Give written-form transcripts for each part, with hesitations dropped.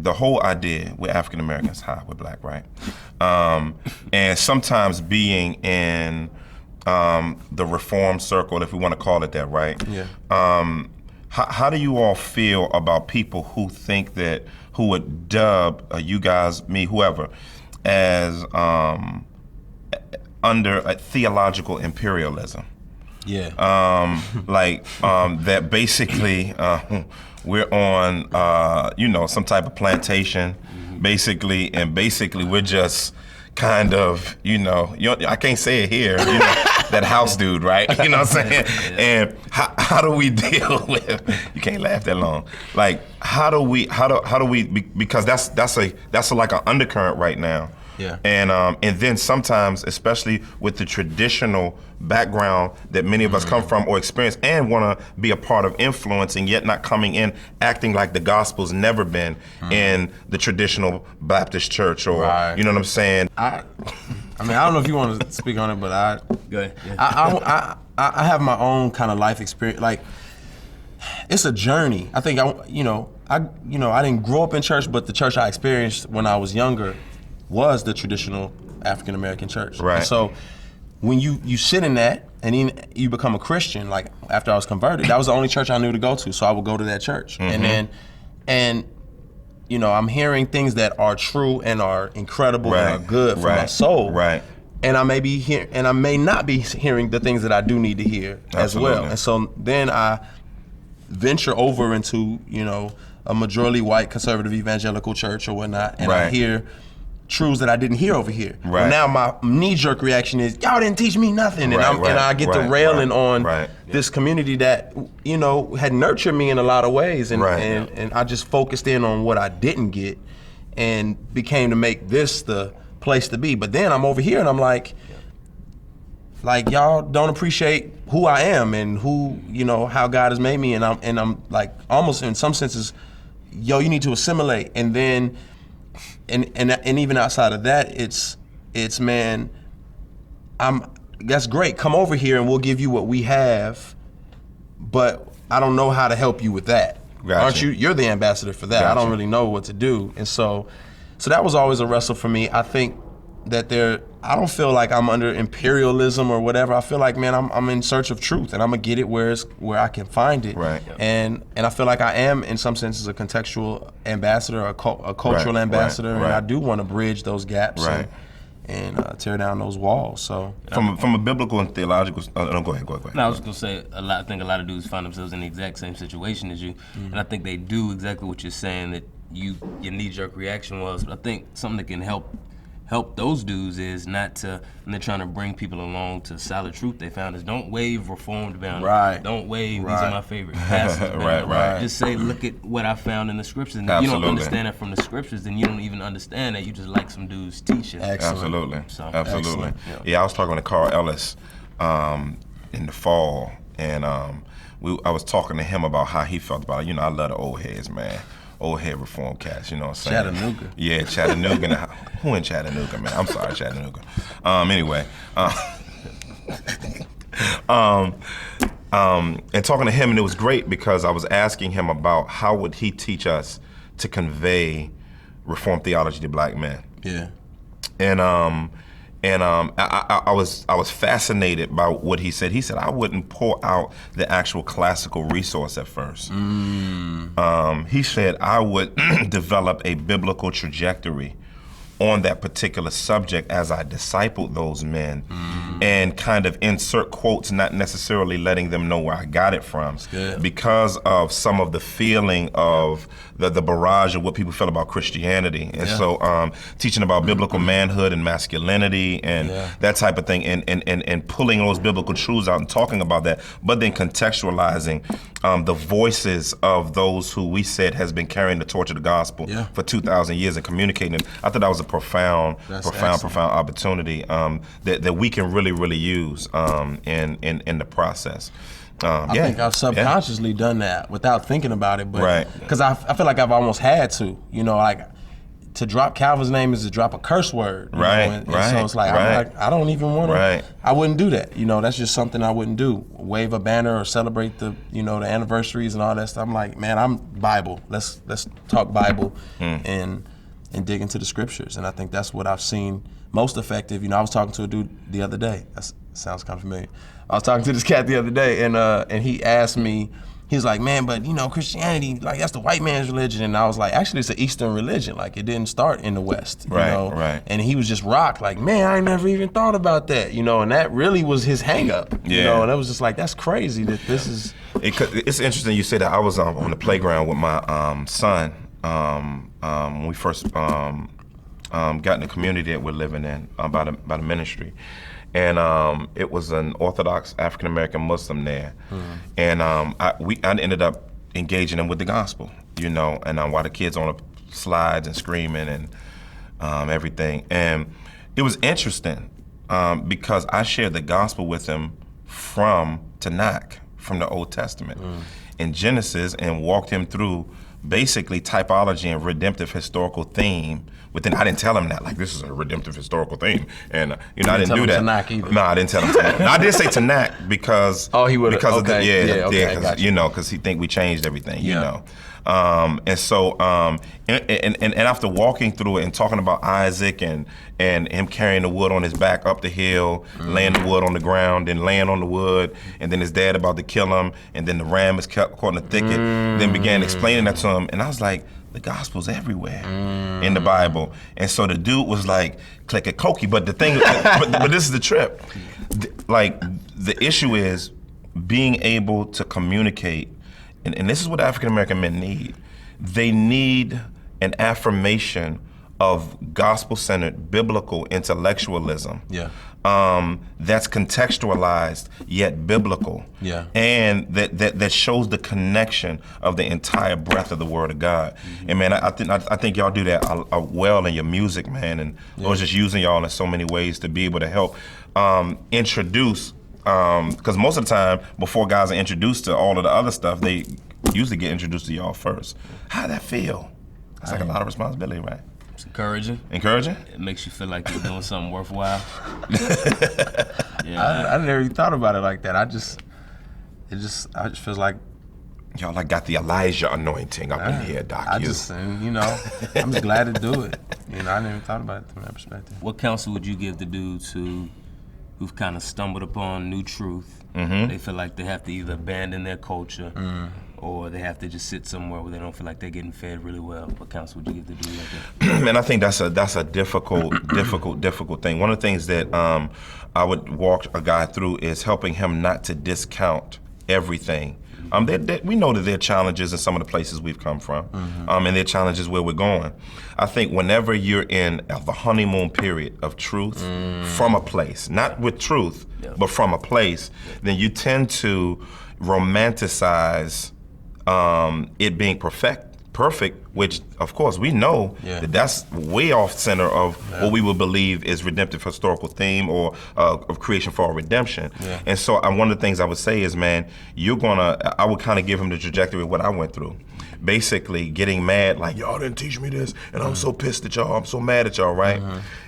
the whole idea with African Americans, we're black, right? And sometimes being in the reform circle, if we want to call it that, right? Yeah. How do you all feel about people who think that, who would dub you guys, me, whoever, as under a theological imperialism? Yeah. That basically we're on, some type of plantation, basically we're just kind of, I can't say it here, that house dude, right? You know what I'm saying? Yeah. And how do we deal with? You can't laugh that long. Like, how do we? Because that's like an undercurrent right now. Yeah. And then sometimes, especially with the traditional background that many of us come from or experience and want to be a part of influencing, yet not coming in acting like the gospel's never been in the traditional Baptist church, or you know what I'm saying? I mean, I don't know if you want to speak on it, but go ahead. Yeah. I have my own kind of life experience. Like, it's a journey. I think I didn't grow up in church, but the church I experienced when I was younger was the traditional African American church. Right. And so when you sit in that and then you become a Christian, like after I was converted, that was the only church I knew to go to, so I would go to that church. And I'm hearing things that are true and are incredible and are good for my soul. Right. And I may not be hearing the things that I do need to hear as well. And so then I venture over into, a majority white conservative evangelical church or whatnot, and I hear truths that I didn't hear over here. Right. Well, now my knee-jerk reaction is, y'all didn't teach me nothing. And I get to railing on this community that, had nurtured me in a lot of ways. And I just focused in on what I didn't get and became to make this the place to be. But then I'm over here and I'm like y'all don't appreciate who I am and who, how God has made me. And I'm like, almost in some senses, you need to assimilate. And then, and even outside of that, it's man, that's great. Come over here and we'll give you what we have, but I don't know how to help you with that. Gotcha. Aren't you? You're the ambassador for that. Gotcha. I don't really know what to do. And so that was always a wrestle for me. I think that I don't feel like I'm under imperialism or whatever. I feel like, man, I'm in search of truth, and I'm gonna get it where I can find it. Right. And I feel like I am, in some senses, a contextual ambassador, a cultural ambassador, and I do want to bridge those gaps and tear down those walls. So from a biblical and theological, no, go ahead. No, I was gonna say I think a lot of dudes find themselves in the exact same situation as you, and I think they do exactly what you're saying, that your knee-jerk reaction was. But I think something that can help those dudes is not to, when they're trying to bring people along to solid truth they found, is don't wave reformed boundaries. Right. Don't wave, these are my favorite passages. Right. Just say, look at what I found in the scriptures. And if you don't understand it from the scriptures, then you don't even understand that. You just like some dudes teaching. Absolutely. So, Absolutely. Yeah, I was talking to Carl Ellis in the fall, and I was talking to him about how he felt about it. I love the old heads, man. Old head reform cats, you know what I'm saying? Chattanooga. Yeah, Chattanooga. Who in Chattanooga, man? I'm sorry, Chattanooga. Anyway, and talking to him, and it was great because I was asking him about how would he teach us to convey Reformed theology to black men. Yeah. And I was fascinated by what he said. He said, I wouldn't pull out the actual classical resource at first. He said, I would develop a biblical trajectory on that particular subject as I discipled those men and kind of insert quotes, not necessarily letting them know where I got it from, because of some of the feeling of the barrage of what people feel about Christianity. And so teaching about biblical manhood and masculinity and that type of thing, and pulling those biblical truths out and talking about that, but then contextualizing the voices of those who we said has been carrying the torch of the gospel for 2,000 years and communicating it. I thought that was a profound opportunity that we can really use in the process. I think I've subconsciously done that without thinking about it, but because I feel like I've almost had to, to drop Calvin's name is to drop a curse word. Right, and so it's like, I don't even want to, I wouldn't do that. That's just something I wouldn't do. Wave a banner or celebrate the anniversaries and all that stuff. I'm like, man, I'm Bible. Let's talk Bible and dig into the scriptures. And I think that's what I've seen most effective. I was talking to a dude the other day. That sounds kind of familiar. I was talking to this cat the other day, and he asked me, he's like, man, but Christianity, like that's the white man's religion. And I was like, actually, it's an Eastern religion. Like it didn't start in the West, Right. And he was just rocked, like, man, I never even thought about that, and that really was his hang up, and it was just like, that's crazy that this is. It's interesting you say that. I was on the playground with my son when we first got in the community that we're living in by the ministry. And it was an Orthodox African American Muslim there, and I ended up engaging them with the gospel, and while the kids on the slides and screaming and everything, and it was interesting because I shared the gospel with them from Tanakh, from the Old Testament, in Genesis, and walked him through basically typology and redemptive historical theme. But then I didn't tell him that, like, this is a redemptive historical theme. And, I didn't do that. Tanakh either. No, I didn't tell him Tanakh. No, I did say Tanakh because... Oh, he would have, because okay. Because he think we changed everything, And so, and after walking through it and talking about Isaac and him carrying the wood on his back up the hill, laying the wood on the ground, then laying on the wood, and then his dad about to kill him, and then the ram is caught in the thicket, then began explaining that to him, and I was like, the gospel's everywhere in the Bible. And so the dude was like, click a cokey, but the thing, but this is the trip. Like, the issue is being able to communicate, and this is what African American men need. They need an affirmation of gospel-centered biblical intellectualism. That's contextualized yet biblical. And that shows the connection of the entire breadth of the Word of God. And man, I think y'all do that well in your music, man. And Lord's just using y'all in so many ways to be able to help introduce. Because most of the time, before guys are introduced to all of the other stuff, they usually get introduced to y'all first. How'd that feel? It's like a lot of responsibility, right? It's encouraging. Encouraging? It makes you feel like you're doing something worthwhile. I never even thought about it like that. I just feels like y'all like got the Elijah anointing up in here, Doc. I'm just glad to do it. I never even thought about it from that perspective. What counsel would you give to dudes who've kind of stumbled upon new truth? They feel like they have to either abandon their culture or they have to just sit somewhere where they don't feel like they're getting fed really well. What counsel would you give to dudes like that? Man, I think that's a difficult thing. One of the things that I would walk a guy through is helping him not to discount everything. We know that there are challenges in some of the places we've come from, and there are challenges where we're going. I think whenever you're in the honeymoon period of truth from a place, not with truth, but from a place, then you tend to romanticize it being perfect, which of course we know that that's way off center of what we would believe is redemptive historical theme or of creation for our redemption. And so one of the things I would say is, man, I would kind of give him the trajectory of what I went through. Basically getting mad, like, y'all didn't teach me this, and I'm so pissed at y'all, I'm so mad at y'all, right?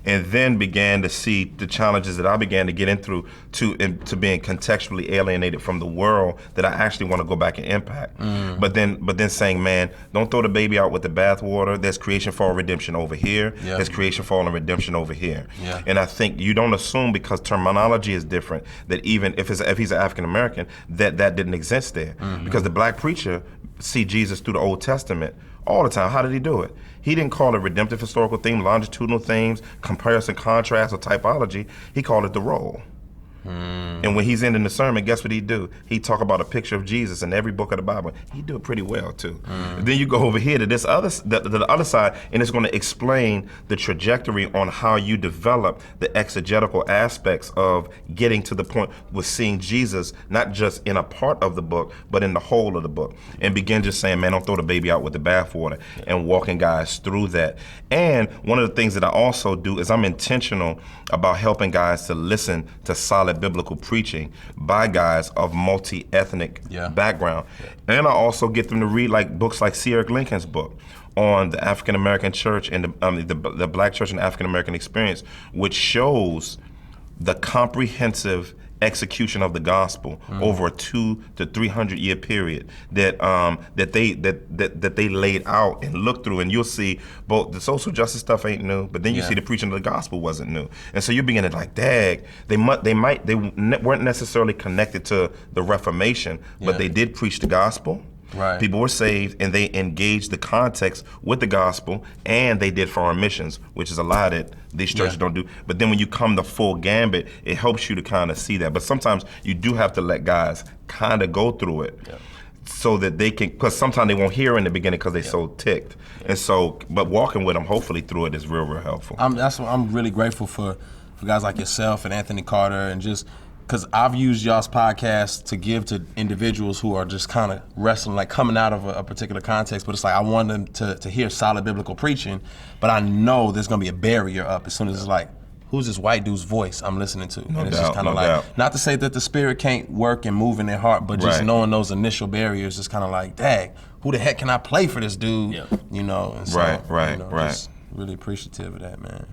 And then began to see the challenges that I began to get into to being contextually alienated from the world that I actually want to go back and impact. But then saying, man, don't throw the baby out with the bathwater. There's creation, fall, redemption over here. There's creation, fall, and redemption over here. And I think you don't assume, because terminology is different, that even if he's an African American, that didn't exist there. Because the black preacher see Jesus through the Old Testament all the time. How did he do it? He didn't call it redemptive historical theme, longitudinal themes, comparison, contrast, or typology. He called it the role. And when he's ending the sermon, guess what he'd do? He'd talk about a picture of Jesus in every book of the Bible. He'd do it pretty well too. Then you go over here to the other side, and it's going to explain the trajectory on how you develop the exegetical aspects of getting to the point with seeing Jesus, not just in a part of the book, but in the whole of the book. And begin just saying, man, don't throw the baby out with the bathwater, and walking guys through that. And one of the things that I also do is I'm intentional about helping guys to listen to solid biblical preaching by guys of multi-ethnic background. And I also get them to read like books like C. Eric Lincoln's book, on the African American church and the Black church and African American experience, which shows the comprehensive execution of the gospel over a 200 to 300 year period that they laid out and looked through, and you'll see both the social justice stuff ain't new, but then you see the preaching of the gospel wasn't new, and so you're beginning like, dag, they weren't necessarily connected to the Reformation, but they did preach the gospel. Right. People were saved, and they engaged the context with the gospel, and they did foreign missions, which is a lot that these churches don't do. But then when you come the full gambit, it helps you to kind of see that. But sometimes you do have to let guys kind of go through it so that they can, because sometimes they won't hear in the beginning because they're so ticked. And so, but walking with them hopefully through it is real, real helpful. That's what I'm really grateful for guys like yourself and Anthony Carter, and just because I've used y'all's podcast to give to individuals who are just kind of wrestling, like coming out of a particular context, but it's like I want them to hear solid biblical preaching, but I know there's gonna be a barrier up as soon as it's like, who's this white dude's voice I'm listening to? And it's just kind of like, not to say that the Spirit can't work and move in their heart, but just knowing those initial barriers is kind of like, dang, who the heck can I play for this dude? You know, and so, just really appreciative of that, man.